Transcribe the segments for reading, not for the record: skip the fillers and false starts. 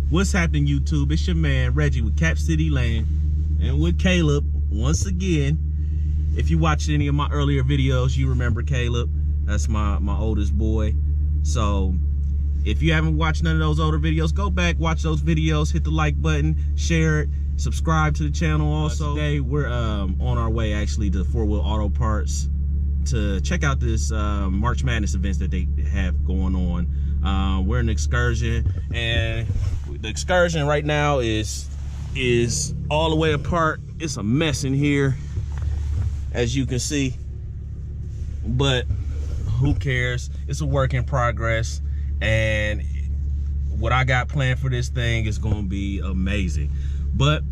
What's happening, YouTube? It's your man Reggie with Cap City Land and with Caleb once again. If you watched any of my earlier videos, you remember Caleb. That's my oldest boy. So if you haven't watched none of those older videos, go back, watch those videos, hit the like button, share it, subscribe to the channel also. Today we're on our way actually to 4-Wheel Auto Parts to check out this March Madness events that they have going on. We're in an excursion, and the excursion right now is all the way apart. It's a mess in here, as you can see, but who cares? It's a work in progress, and what I got planned for this thing is going to be amazing. But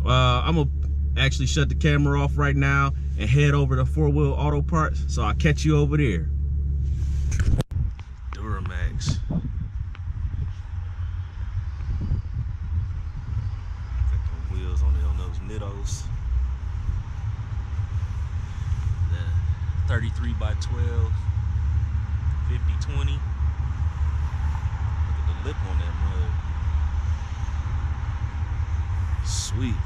I'm gonna actually shut the camera off right now and head over to 4-Wheel Auto Parts, so I'll catch you over there. Duramax. Got the wheels on those Nittos. The 33 by 12, 50/20. Look at the lip on that mug. Sweet.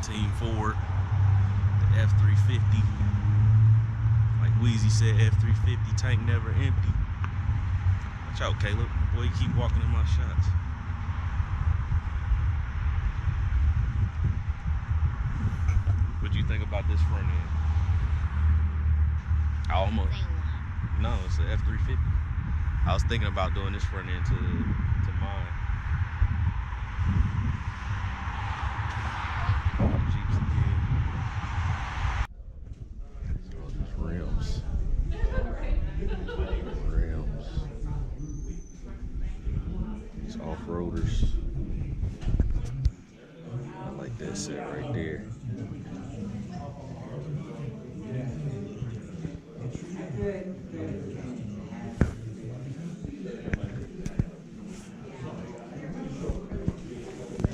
Team Ford, the F350. Like Weezy said, F350 tank never empty. Watch out, Caleb. Boy, you keep walking in my shots. What'd you think about this front end? I almost. No, it's an F350. I was thinking about doing this front end to mine. These off-roaders. I like that set right there.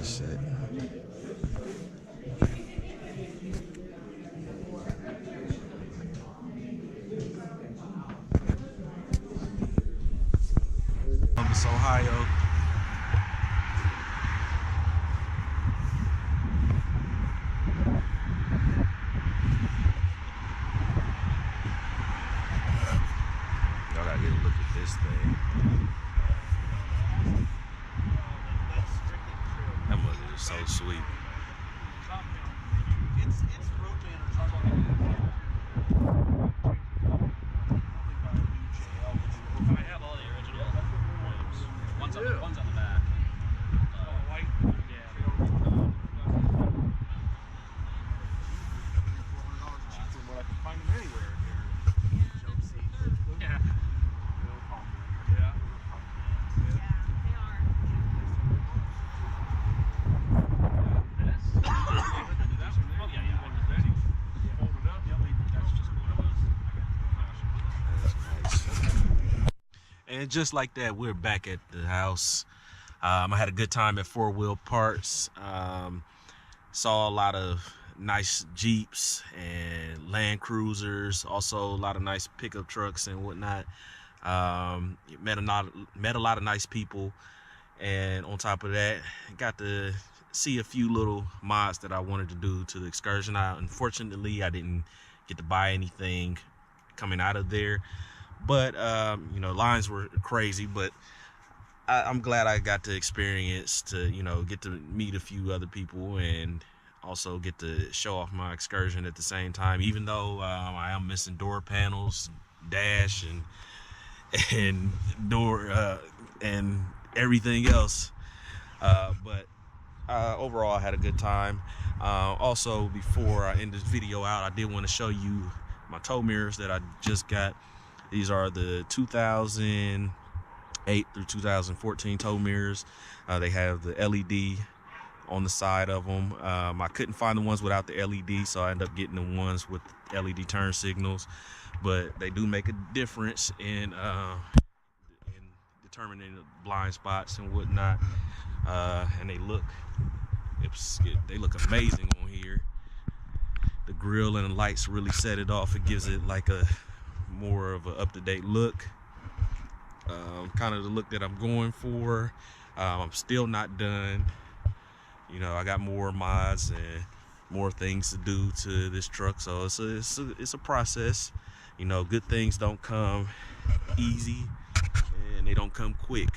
Set. Columbus, Ohio. Y'all gotta get a look at this thing. That mother is so sweet. One's on the back. White? Yeah. Cheaper what I can find them anywhere here. Yeah. Yeah. They are. Oh, yeah. Fold it up. That's just what it was. And just like that, we're back at the house. I had a good time at 4-Wheel Parts. Saw a lot of nice Jeeps and Land Cruisers, also a lot of nice pickup trucks and whatnot. Met a lot of nice people, and on top of that, got to see a few little mods that I wanted to do to the excursion. Unfortunately, I didn't get to buy anything coming out of there. But you know, lines were crazy, but I'm glad I got to experience to, you know, get to meet a few other people and also get to show off my excursion at the same time, even though I am missing door panels, dash, and door and everything else. But overall, I had a good time. Also, before I end this video out, I did want to show you my tow mirrors that I just got. These are the 2008 through 2014 tow mirrors. They have the LED on the side of them. I couldn't find the ones without the LED, so I ended up getting the ones with LED turn signals. But they do make a difference in determining the blind spots and whatnot. And they look amazing on here. The grill and the lights really set it off. It gives it like a more of an up-to-date look, kind of the look that I'm going for. I'm still not done. You know, I got more mods and more things to do to this truck, so it's a process. You know, good things don't come easy and they don't come quick.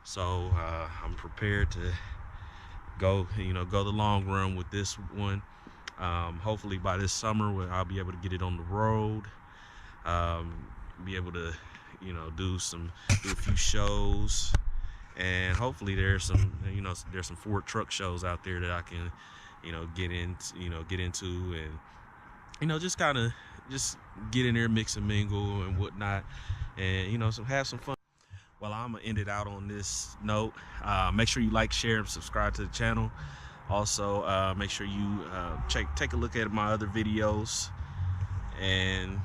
So I'm prepared to go the long run with this one. Hopefully by this summer I'll be able to get it on the road, be able to do a few shows, and hopefully there's some Ford truck shows out there that I can get into, and just kind of get in there, mix and mingle and whatnot, and have some fun. Well, I'm gonna end it out on this note. Make sure you like, share, and subscribe to the channel. Also, make sure you take a look at my other videos, and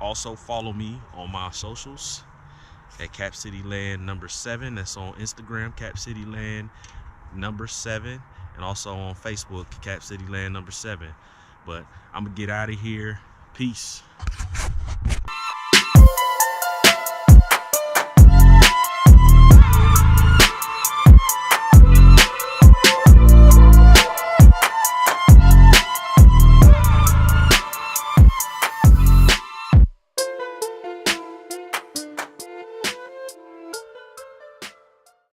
also follow me on my socials at Cap City Land #7. That's on Instagram, Cap City Land #7, and also on Facebook, Cap City Land #7. But I'm gonna get out of here. Peace.